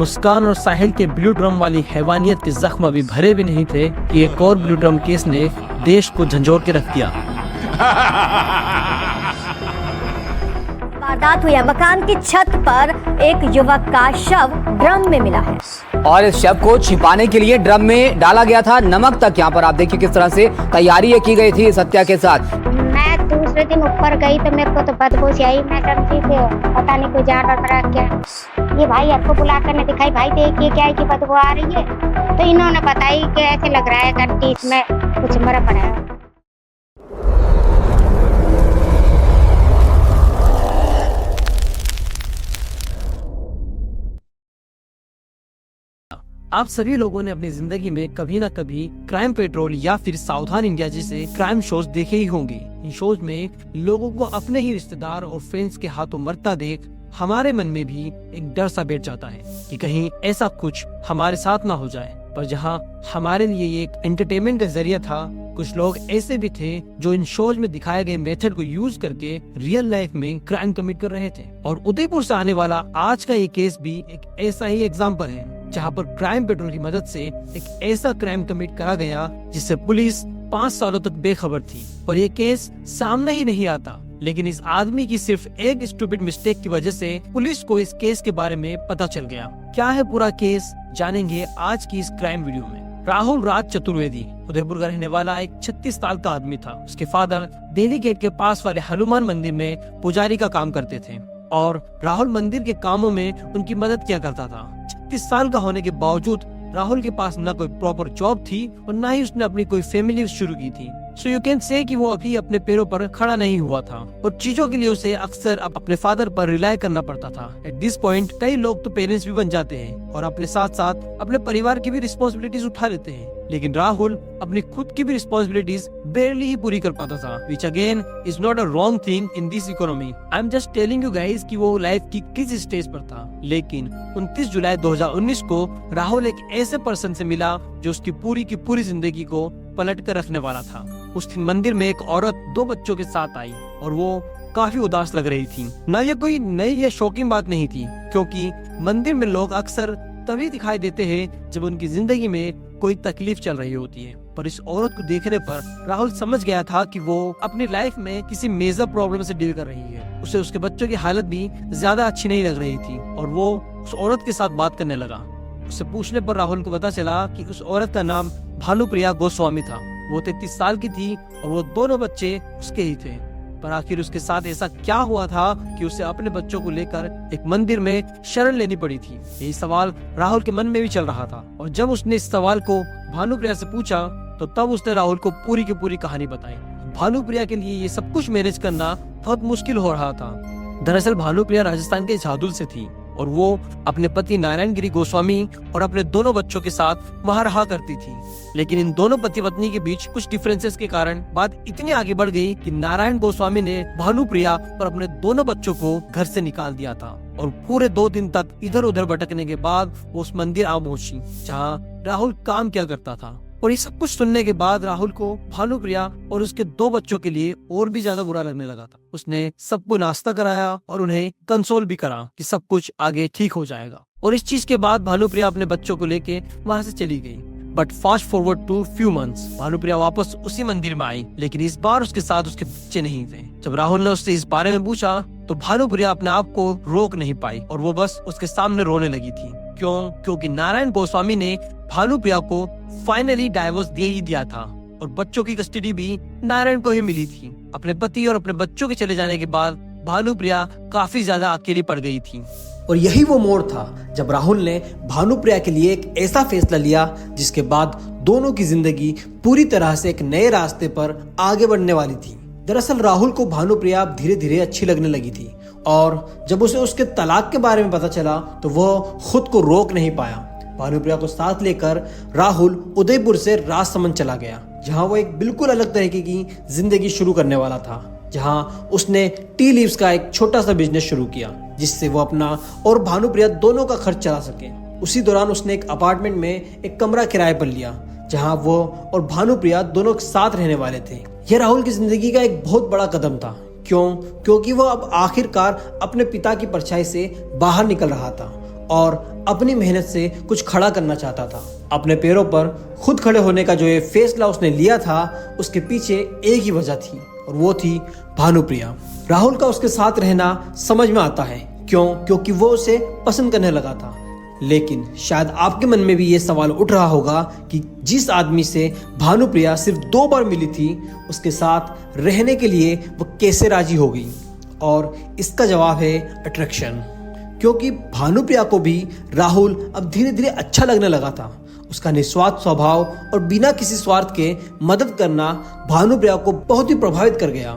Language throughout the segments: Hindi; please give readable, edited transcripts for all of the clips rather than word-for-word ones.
मुस्कान और साहिल के ब्लू ड्रम वाली हैवानियत के जख्म अभी भरे भी नहीं थे कि एक और ब्लू ड्रम केस ने देश को झंझोर के रख दिया। वारदात हुई है। मकान की छत पर एक युवक का शव ड्रम में मिला है और इस शव को छिपाने के लिए ड्रम में डाला गया था नमक तक। यहाँ पर आप देखिए किस तरह से तैयारी की गई थी इस हत्या के साथ। मैं दूसरे दिन ऊपर गई तो मेरे को तो बदबू सी आई। मैं समझी कि पता नहीं कोई जानवर मरा क्या। ये भाई आपको बुलाकर ने दिखाई, भाई देखिए क्या है कि बदबू आ रही है। तो इन्होंने बताई कि ऐसे लग रहा है घंटी इसमें कुछ मरा पड़ा है। आप सभी लोगों ने अपनी जिंदगी में कभी ना कभी क्राइम पेट्रोल या फिर सावधान इंडिया जैसे क्राइम शोज देखे ही होंगे। इन शोज में लोगों को अपने ही रिश्तेदार और फ्रेंड्स के हाथों मरता देख हमारे मन में भी एक डर सा बैठ जाता है कि कहीं ऐसा कुछ हमारे साथ ना हो जाए। पर जहां हमारे लिए ये एक एंटरटेनमेंट का जरिया था, कुछ लोग ऐसे भी थे जो इन शोज में दिखाए गए मेथड को यूज करके रियल लाइफ में क्राइम कमिट कर रहे थे। और उदयपुर से आने वाला आज का ये केस भी एक ऐसा ही एग्जाम्पल है जहाँ पर क्राइम पेट्रोल की मदद से एक ऐसा क्राइम कमिट करा गया जिससे पुलिस 5 सालों तक बेखबर थी और ये केस सामने ही नहीं आता। लेकिन इस आदमी की सिर्फ एक स्टूपिड मिस्टेक की वजह से पुलिस को इस केस के बारे में पता चल गया। क्या है पूरा केस, जानेंगे आज की इस क्राइम वीडियो में। राहुल राज चतुर्वेदी उदयपुर का रहने वाला एक 36 साल का आदमी था। उसके फादर दिल्ली गेट के पास वाले हनुमान मंदिर में पुजारी का काम करते थे और राहुल मंदिर के कामों में उनकी मदद किया करता था। 36 साल का होने के बावजूद राहुल के पास न कोई प्रॉपर जॉब थी और न ही उसने अपनी कोई फैमिली शुरू की थी। सो यू कैन से कि वो अभी अपने पैरों पर खड़ा नहीं हुआ था और चीजों के लिए उसे अक्सर अपने फादर पर रिलाय करना पड़ता था। एट दिस पॉइंट कई लोग तो पेरेंट्स भी बन जाते हैं और अपने साथ साथ अपने परिवार की भी रिस्पॉन्सिबिलिटीज उठा लेते हैं, लेकिन राहुल अपनी खुद की भी रिस्पॉन्सिबिलिटीज बेरली ही पूरी कर पाता था, which again is not a wrong thing in this economy. I am just telling you guys कि वो लाइफ की किस स्टेज पर था। लेकिन 29 जुलाई 2019 को राहुल एक ऐसे पर्सन से मिला जो उसकी पूरी की पूरी जिंदगी को पलट कर रखने वाला था। उस दिन मंदिर में एक औरत 2 बच्चों के साथ आई और वो काफी उदास लग रही थी। न ये कोई नई या शॉकिंग बात नहीं थी, क्योंकि मंदिर में लोग अक्सर तभी दिखाई देते हैं जब उनकी जिंदगी में कोई तकलीफ चल रही होती है। पर इस औरत को देखने पर राहुल समझ गया था कि वो अपनी लाइफ में किसी मेजर प्रॉब्लम से डील कर रही है। उसे उसके बच्चों की हालत भी ज्यादा अच्छी नहीं लग रही थी और वो उस औरत के साथ बात करने लगा। उससे पूछने पर राहुल को पता चला कि उस औरत का नाम भानुप्रिया गोस्वामी था। वो 33 साल की थी और वो दोनों बच्चे उसके ही थे। पर आखिर उसके साथ ऐसा क्या हुआ था कि उसे अपने बच्चों को लेकर एक मंदिर में शरण लेनी पड़ी थी? यही सवाल राहुल के मन में भी चल रहा था और जब उसने इस सवाल को भानुप्रिया से पूछा तो तब उसने राहुल को पूरी की पूरी कहानी बताई। भानुप्रिया के लिए ये सब कुछ मैनेज करना बहुत मुश्किल हो रहा था। दरअसल भानुप्रिया राजस्थान के झादुल से थी और वो अपने पति नारायण गिरी गोस्वामी और अपने दोनों बच्चों के साथ वहाँ रहा करती थी। लेकिन इन दोनों पति पत्नी के बीच कुछ डिफरेंसेस के कारण बात इतनी आगे बढ़ गई कि नारायण गोस्वामी ने भानुप्रिया और अपने दोनों बच्चों को घर से निकाल दिया था और पूरे 2 दिन तक इधर उधर भटकने के बाद वो उस मंदिर आ पहुंची जहाँ राहुल काम किया करता था। और ये सब कुछ सुनने के बाद राहुल को भानुप्रिया और उसके 2 बच्चों के लिए और भी ज्यादा बुरा लगने लगा था। उसने सबको नाश्ता कराया और उन्हें कंसोल भी करा कि सब कुछ आगे ठीक हो जाएगा। और इस चीज के बाद भानुप्रिया अपने बच्चों को लेके वहाँ से चली गई। But fast forward to few months, Bhanupriya वापस उसी मंदिर में आई, लेकिन इस बार उसके साथ उसके बच्चे नहीं थे। जब राहुल ने उससे इस बारे में पूछा तो भानुप्रिया अपने आप को रोक नहीं पाई और वो बस उसके सामने रोने लगी थी। क्यों? क्योंकि नारायण गोस्वामी ने भानुप्रिया को फाइनली डाइवोर्स दे ही दिया था और बच्चों की कस्टडी भी नारायण को ही मिली थी। अपने पति और अपने बच्चों के चले जाने के बाद भानुप्रिया काफी ज्यादा अकेली पड़ गई थी। और यही वो मोड़ था जब राहुल ने भानुप्रिया के लिए एक ऐसा फैसला लिया जिसके बाद दोनों की जिंदगी पूरी तरह से एक नए रास्ते पर आगे बढ़ने वाली थी। दरअसल राहुल को भानुप्रिया धीरे धीरे अच्छी लगने लगी थी और जब उसे उसके तलाक के बारे में पता चला तो वह खुद को रोक नहीं पाया। भानुप्रिया को साथ लेकर राहुल उदयपुर से राजसमंद चला गया, जहां वो एक बिल्कुल अलग तरीके की जिंदगी शुरू करने वाला था, जहां उसने टी लीव्स का एक छोटा सा बिजनेस शुरू किया जिससे वो अपना और भानुप्रिया दोनों का खर्च चला सके। उसी दौरान उसने एक अपार्टमेंट में एक कमरा किराए पर लिया जहां वो और भानुप्रिया दोनों साथ रहने वाले थे। यह राहुल की जिंदगी का एक बहुत बड़ा कदम था। क्योंकि वो अब आखिरकार अपने पिता की परछाई से बाहर निकल रहा था और अपनी मेहनत से कुछ खड़ा करना चाहता था। अपने पैरों पर खुद खड़े होने का जो ये फैसला उसने लिया था, उसके पीछे एक ही वजह थी और वो थी भानुप्रिया। राहुल का उसके साथ रहना समझ में आता है, क्योंकि वो उसे पसंद करने लगा था। लेकिन शायद आपके मन में भी ये सवाल उठ रहा होगा कि जिस आदमी से भानुप्रिया सिर्फ 2 बार मिली थी, उसके साथ रहने के लिए वो कैसे राजी हो गई। और इसका जवाब है अट्रैक्शन। क्योंकि भानुप्रिया को भी राहुल अब धीरे धीरे अच्छा लगने लगा था। उसका निस्वार्थ स्वभाव और बिना किसी स्वार्थ के मदद करना भानुप्रिया को बहुत ही प्रभावित कर गया।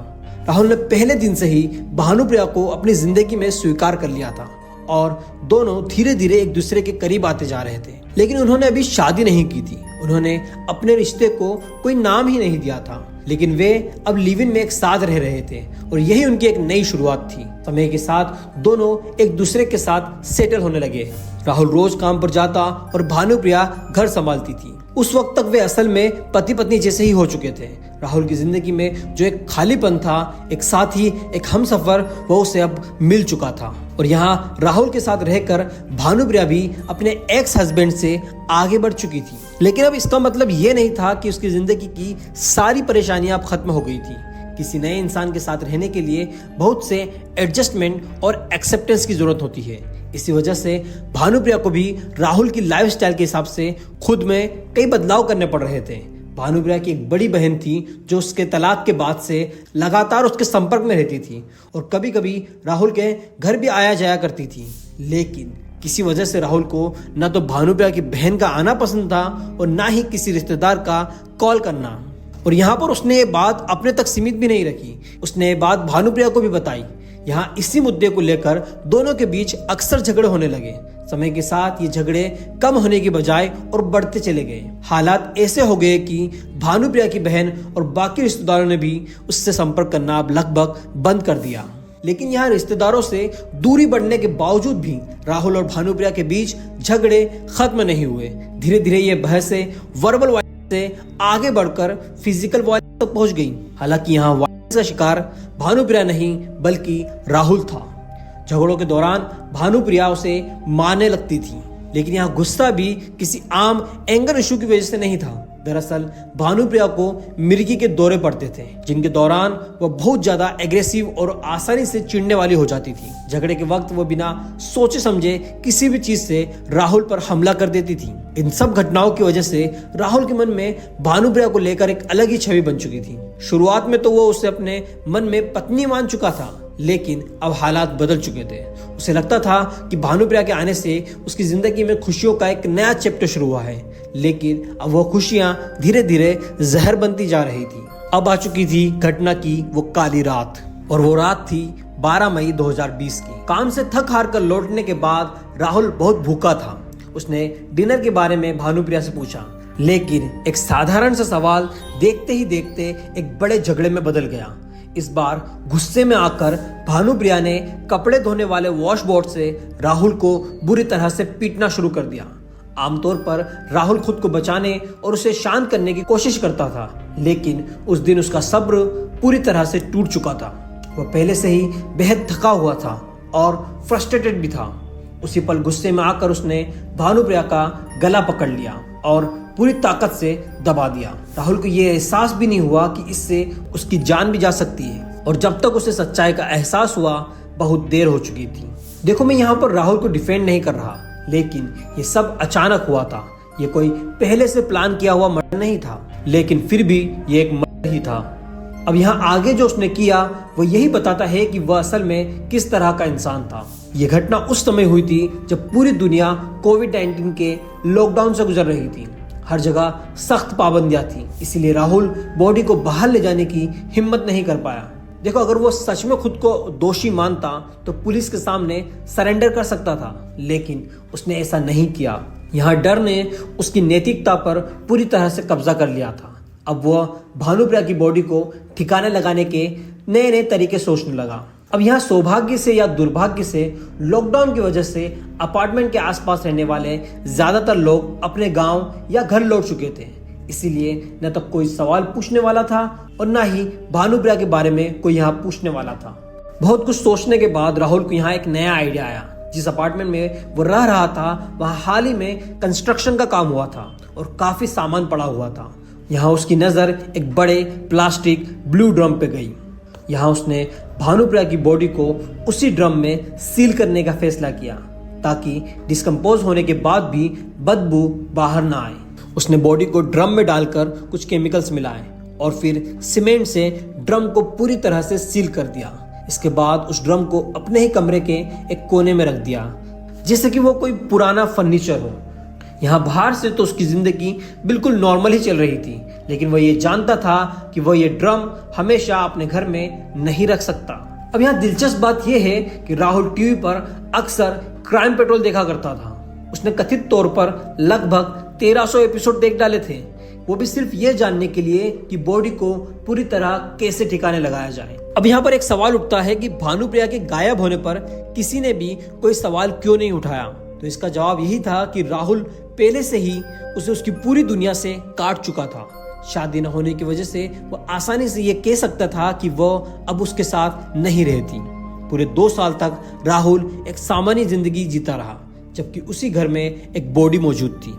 राहुल ने पहले दिन से ही भानुप्रिया को अपनी जिंदगी में स्वीकार कर लिया था और दोनों धीरे धीरे एक दूसरे के करीब आते जा रहे थे। लेकिन उन्होंने अभी शादी नहीं की थी। उन्होंने अपने रिश्ते को कोई नाम ही नहीं दिया था। लेकिन वे अब लिव इन में एक साथ रह रहे थे और यही उनकी एक नई शुरुआत थी। समय के साथ दोनों एक दूसरे के साथ सेटल होने लगे। राहुल रोज काम पर जाता और भानुप्रिया घर संभालती थी। उस वक्त तक वे असल में पति पत्नी जैसे ही हो चुके थे। राहुल की जिंदगी में जो एक खालीपन था, एक साथी, एक हमसफर, वो उसे अब मिल चुका था। और यहाँ राहुल के साथ रहकर भानुप्रिया भी अपने एक्स हस्बैंड से आगे बढ़ चुकी थी। लेकिन अब इसका मतलब ये नहीं था कि उसकी जिंदगी की सारी परेशानियां अब खत्म हो गई थी। किसी नए इंसान के साथ रहने के लिए बहुत से एडजस्टमेंट और एक्सेप्टेंस की जरूरत होती है। इसी वजह से भानुप्रिया को भी राहुल की लाइफस्टाइल के हिसाब से खुद में कई बदलाव करने पड़ रहे थे। भानुप्रिया की एक बड़ी बहन थी जो उसके तलाक के बाद से लगातार उसके संपर्क में रहती थी और कभी कभी राहुल के घर भी आया जाया करती थी। लेकिन किसी वजह से राहुल को न तो भानुप्रिया की बहन का आना पसंद था और ना ही किसी रिश्तेदार का कॉल करना। और यहाँ पर उसने ये बात अपने तक सीमित भी नहीं रखी, उसने ये बात भानुप्रिया को भी बताई। यहाँ इसी मुद्दे को लेकर दोनों के बीच अक्सर झगड़े होने लगे। समय के साथ ये झगड़े कम होने की बजाय और बढ़ते चले गए। हालात ऐसे हो गए कि भानुप्रिया की बहन और बाकी रिश्तेदारों ने भी उससे संपर्क करना अब लगभग बंद कर दिया। लेकिन यहाँ रिश्तेदारों से दूरी बढ़ने के बावजूद भी राहुल और भानुप्रिया के बीच झगड़े खत्म नहीं हुए। धीरे धीरे ये बहसें वर्बल वायलेंस से आगे बढ़कर फिजिकल वायलेंस तक पहुंच गई। हालांकि यहाँ वायलेंस का शिकार भानुप्रिया नहीं बल्कि राहुल था। झगड़ों के दौरान भानुप्रिया उसे मारने लगती थी, लेकिन यहाँ गुस्सा भी किसी आम एंगर इशू की वजह से नहीं था। दरअसल भानुप्रिया को मिर्गी के दौरे पड़ते थे, जिनके दौरान वह बहुत ज्यादा एग्रेसिव और आसानी से चिढ़ने वाली हो जाती थी। झगड़े के वक्त वो बिना सोचे समझे किसी भी चीज से राहुल पर हमला कर देती थी। इन सब घटनाओं की वजह से राहुल के मन में भानुप्रिया को लेकर एक अलग ही छवि बन चुकी थी। शुरुआत में तो वो उसे अपने मन में पत्नी मान चुका था, लेकिन अब हालात बदल चुके थे। उसे लगता था कि भानुप्रिया के आने से उसकी जिंदगी में खुशियों का एक नया चैप्टर शुरू हुआ है, लेकिन अब वो खुशियां धीरे धीरे जहर बनती जा रही थी। अब आ चुकी थी घटना की वो काली रात, और वो रात थी 12 मई 2020 की। काम से थक हार कर लौटने के बाद राहुल बहुत भूखा था। उसने डिनर के बारे में भानुप्रिया से पूछा, लेकिन एक साधारण सा सवाल देखते ही देखते एक बड़े झगड़े में बदल गया। इस बार गुस्से में आकर भानुप्रिया ने कपड़े धोने वाले वॉशबोर्ड से राहुल को बुरी तरह से पीटना शुरू कर दिया। आमतौर पर राहुल खुद को बचाने और उसे शांत करने की कोशिश करता था, लेकिन उस दिन उसका सब्र पूरी तरह से टूट चुका था। वह पहले से ही बेहद थका हुआ था और फ्रस्ट्रेटेड भी था। उसी पल गुस्से में आकर उसने भानुप्रिया का गला पकड़ लिया और पूरी ताकत से दबा दिया। राहुल को यह एहसास भी नहीं हुआ कि इससे उसकी जान भी जा सकती है, और जब तक उसे सच्चाई का एहसास हुआ बहुत देर हो चुकी थी। देखो, मैं यहाँ पर राहुल को डिफेंड नहीं कर रहा, लेकिन ये सब अचानक हुआ था। ये कोई पहले से प्लान किया हुआ मर्डर नहीं था, लेकिन फिर भी ये एक मर्डर ही था। अब यहाँ आगे जो उसने किया वो यही बताता है कि वह असल में किस तरह का इंसान था। ये घटना उस समय हुई थी जब पूरी दुनिया कोविड-19 के लॉकडाउन से गुजर रही थी। हर जगह सख्त पाबंदियां थी, इसीलिए राहुल बॉडी को बाहर ले जाने की हिम्मत नहीं कर पाया। देखो, अगर वो सच में खुद को दोषी मानता तो पुलिस के सामने सरेंडर कर सकता था, लेकिन उसने ऐसा नहीं किया। यहाँ डर ने उसकी नैतिकता पर पूरी तरह से कब्जा कर लिया था। अब वह भानुप्रिया की बॉडी को ठिकाने लगाने के नए नए तरीके सोचने लगा। अब यहाँ सौभाग्य से या दुर्भाग्य से लॉकडाउन की वजह से अपार्टमेंट के आसपास रहने वाले ज्यादातर लोग अपने गांव या घर लौट चुके थे। इसीलिए न तो कोई सवाल पूछने वाला था और न ही भानुप्रिया के बारे में कोई यहाँ पूछने वाला था। बहुत कुछ सोचने के बाद राहुल को यहाँ एक नया आइडिया आया। जिस अपार्टमेंट में वो रह रहा था वहां हाल ही में कंस्ट्रक्शन का काम हुआ था और काफी सामान पड़ा हुआ था। यहाँ उसकी नजर एक बड़े प्लास्टिक ब्लू ड्रम पे गई। यहाँ उसने भानुप्रिया की बॉडी को उसी ड्रम में सील करने का फैसला किया ताकि डिस्कम्पोज होने के बाद भी बदबू बाहर ना आए। उसने बॉडी को ड्रम में डालकर कुछ केमिकल्स मिलाए और फिर सीमेंट से ड्रम को पूरी तरह से सील कर दिया। इसके बाद उस ड्रम को अपने ही कमरे के एक कोने में रख दिया जैसे कि वो कोई पुराना फर्नीचर हो। यहाँ बाहर से तो उसकी जिंदगी बिल्कुल नॉर्मल ही चल रही थी, लेकिन वह ये जानता था कि वह ये ड्रम हमेशा अपने घर में नहीं रख सकता। अब यहाँ दिलचस्प बात यह है कि राहुल टीवी पर अक्सर क्राइम पेट्रोल देखा करता था। उसने कथित तौर पर लगभग 1300 एपिसोड देख डाले थे, वो भी सिर्फ ये जानने के लिए कि बॉडी को पूरी तरह कैसे ठिकाने लगाया जाए। अब यहाँ पर एक सवाल उठता है कि भानुप्रिया के गायब होने पर किसी ने भी कोई सवाल क्यों नहीं उठाया। तो इसका जवाब यही था कि राहुल पहले से ही उसे उसकी पूरी दुनिया से काट चुका था। शादी न होने की वजह से वो आसानी से ये कह सकता था कि वो अब उसके साथ नहीं रहती। पूरे 2 साल तक राहुल एक सामान्य जिंदगी जीता रहा, जबकि उसी घर में एक बॉडी मौजूद थी।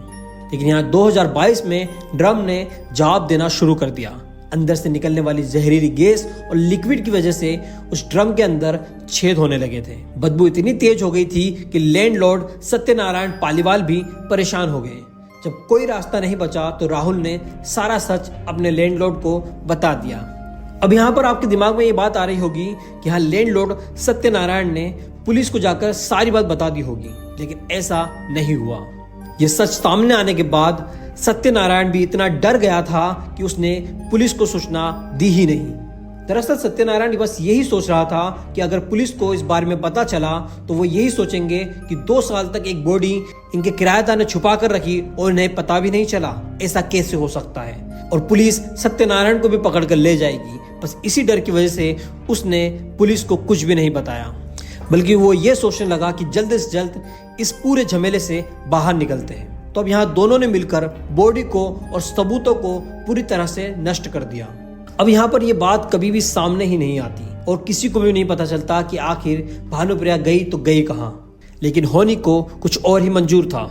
लेकिन यहाँ 2022 में ड्रम ने जवाब देना शुरू कर दिया। अंदर से निकलने वाली जहरीली गैस और लिक्विड की वजह से उस ड्रम के अंदर छेद होने लगे थे। बदबू इतनी तेज हो गई थी कि लैंडलॉर्ड सत्यनारायण पालीवाल भी परेशान हो गए। जब कोई रास्ता नहीं बचा तो राहुल ने सारा सच अपने लैंडलॉर्ड को बता दिया। अब यहाँ पर आपके दिमाग में ये बात आ रही होगी कि हाँ, लैंडलॉर्ड सत्यनारायण ने पुलिस को जाकर सारी बात बता दी होगी, लेकिन ऐसा नहीं हुआ। ये सच सामने आने के बाद सत्यनारायण भी इतना डर गया था कि उसने पुलिस को सूचना दी ही नहीं। दरअसल सत्यनारायण बस यही सोच रहा था कि अगर पुलिस को इस बारे में पता चला तो वो यही सोचेंगे कि 2 साल तक एक बॉडी इनके किराएदार ने छुपा कर रखी और इन्हें पता भी नहीं चला। ऐसा कैसे हो सकता है, और पुलिस सत्यनारायण को भी पकड़ कर ले जाएगी। बस इसी डर की वजह से उसने पुलिस को कुछ भी नहीं बताया, बल्कि वो ये सोचने लगा कि जल्द से जल्द इस पूरे झमेले से बाहर निकलते हैं। तो अब यहाँ दोनों ने मिलकर बॉडी को और सबूतों को पूरी तरह से नष्ट कर दिया। अब यहाँ पर यह बात कभी भी सामने ही नहीं आती और किसी को भी नहीं पता चलता कि आखिर भानुप्रिया गई तो गई कहाँ। लेकिन होनी को कुछ और ही मंजूर था।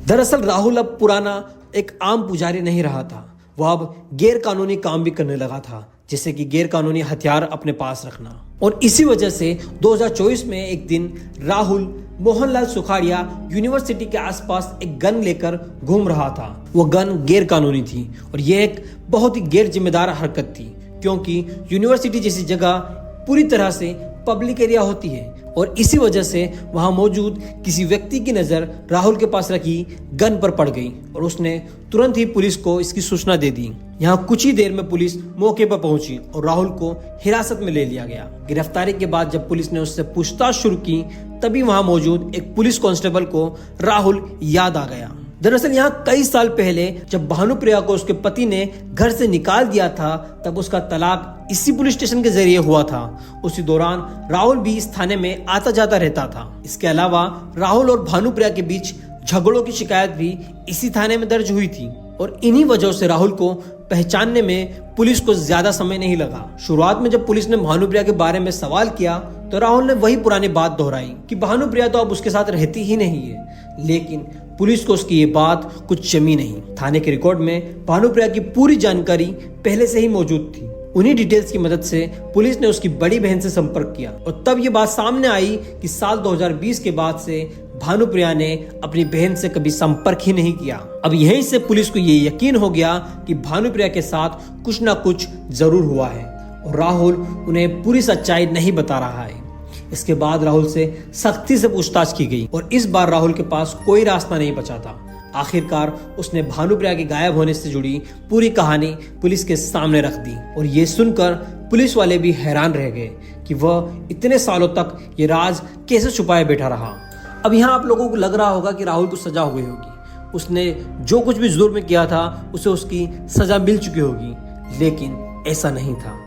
दरअसल राहुल अब पुराना एक आम पुजारी नहीं रहा था, वह अब गैर कानूनी काम भी करने लगा था, जैसे कि गैर कानूनी हथियार अपने पास रखना। और इसी वजह से 2024 में एक दिन राहुल मोहनलाल सुखाड़िया यूनिवर्सिटी के आसपास एक गन लेकर घूम रहा था। वो गन गैर कानूनी थी और यह एक बहुत ही गैर जिम्मेदार हरकत थी, क्योंकि यूनिवर्सिटी जैसी जगह पूरी तरह से पब्लिक एरिया होती है और इसी वजह से वहां मौजूद किसी व्यक्ति की नजर राहुल के पास रखी गन पर पड़ गई और उसने तुरंत ही पुलिस को इसकी सूचना दे दी। यहाँ कुछ ही देर में पुलिस मौके पर पहुंची और राहुल को हिरासत में ले लिया गया। गिरफ्तारी के बाद जब पुलिस ने उससे पूछताछ शुरू की तभी वहां मौजूद एक पुलिस कांस्टेबल को राहुल याद आ गया। दरअसल यहाँ कई साल पहले जब भानुप्रिया को उसके पति ने घर से निकाल दिया था तब उसका तलाक इसी पुलिस स्टेशन के जरिए हुआ था। उसी दौरान राहुल भी इस थाने में आता जाता रहता था। इसके अलावा राहुल और भानुप्रिया के बीच झगड़ों की शिकायत भी इसी थाने में दर्ज हुई थी और इन्हीं वजहों से राहुल को पहचानने में पुलिस को ज्यादा समय नहीं लगा। शुरुआत में जब पुलिस ने भानुप्रिया के बारे में सवाल किया तो राहुल ने वही पुरानी बात दोहराई कि भानुप्रिया तो अब उसके साथ रहती ही नहीं है। लेकिन पुलिस को उसकी ये बात कुछ जमी नहीं। थाने के रिकॉर्ड में भानुप्रिया की पूरी जानकारी पहले से ही मौजूद थी। उन्हीं डिटेल्स की मदद से पुलिस ने उसकी बड़ी बहन से संपर्क किया और तब ये बात सामने आई कि साल 2020 के बाद से भानुप्रिया ने अपनी बहन से कभी संपर्क ही नहीं किया। अब यहीं से पुलिस को ये यकीन हो गया कि भानुप्रिया के साथ कुछ ना कुछ जरूर हुआ है और राहुल उन्हें पूरी सच्चाई नहीं बता रहा है। इसके बाद राहुल से सख्ती से पूछताछ की गई और इस बार राहुल के पास कोई रास्ता नहीं बचा था। आखिरकार उसने भानुप्रिया के गायब होने से जुड़ी पूरी कहानी पुलिस के सामने रख दी और ये सुनकर पुलिस वाले भी हैरान रह गए कि वह इतने सालों तक ये राज कैसे छुपाए बैठा रहा। अब यहाँ आप लोगों को लग रहा होगा कि राहुल को सजा हो गई होगी, उसने जो कुछ भी जुर्म किया था उसे उसकी सजा मिल चुकी होगी, लेकिन ऐसा नहीं था।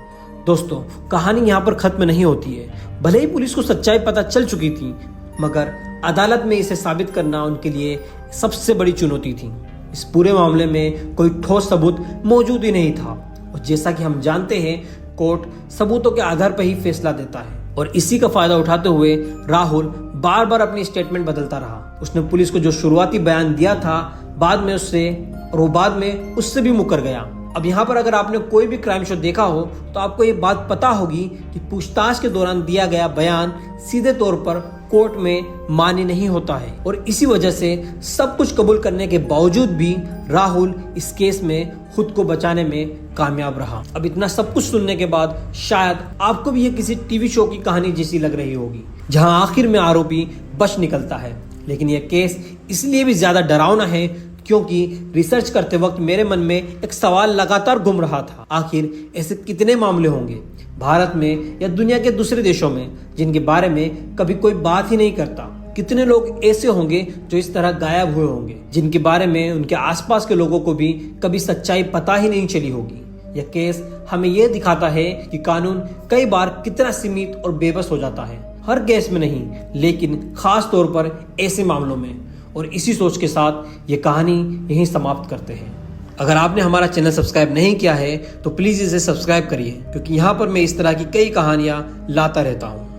दोस्तों, कहानी यहाँ पर खत्म नहीं होती है। भले ही पुलिस को सच्चाई पता चल चुकी थी, मगर अदालत में इसे साबित करना उनके लिए सबसे बड़ी चुनौती थी। इस पूरे मामले में कोई ठोस सबूत मौजूद ही नहीं था और जैसा कि हम जानते हैं, कोर्ट सबूतों के आधार पर ही फैसला देता है और इसी का फायदा उठाते हुए राहुल बार बार अपनी स्टेटमेंट बदलता रहा। उसने पुलिस को जो शुरुआती बयान दिया था वो बाद में उससे भी मुकर गया। अब यहाँ पर अगर आपने कोई भी क्राइम शो देखा हो तो आपको ये बात पता होगी कि पूछताछ के दौरान दिया गया बयान सीधे तौर पर कोर्ट में मान्य नहीं होता है और इसी वजह से सब कुछ कबूल करने के बावजूद भी राहुल इस केस में खुद को बचाने में कामयाब रहा। अब इतना सब कुछ सुनने के बाद शायद आपको भी ये किसी टीवी शो की कहानी जैसी लग रही होगी जहां आखिर में आरोपी बच निकलता है, लेकिन यह केस इसलिए भी ज्यादा डरावना है क्योंकि रिसर्च करते वक्त मेरे मन में एक सवाल लगातार घूम रहा था। आखिर ऐसे कितने मामले होंगे भारत में या दुनिया के दूसरे देशों में जिनके बारे में कभी कोई बात ही नहीं करता? कितने लोग ऐसे होंगे जो इस तरह गायब हुए होंगे, जिनके बारे में उनके आसपास के लोगों को भी कभी सच्चाई पता ही नहीं चली होगी? यह केस हमें यह दिखाता है कि कानून कई बार कितना सीमित और बेबस हो जाता है, हर केस में नहीं लेकिन खास तौर पर ऐसे मामलों में। और इसी सोच के साथ ये कहानी यहीं समाप्त करते हैं। अगर आपने हमारा चैनल सब्सक्राइब नहीं किया है तो प्लीज़ इसे सब्सक्राइब करिए क्योंकि यहाँ पर मैं इस तरह की कई कहानियाँ लाता रहता हूँ।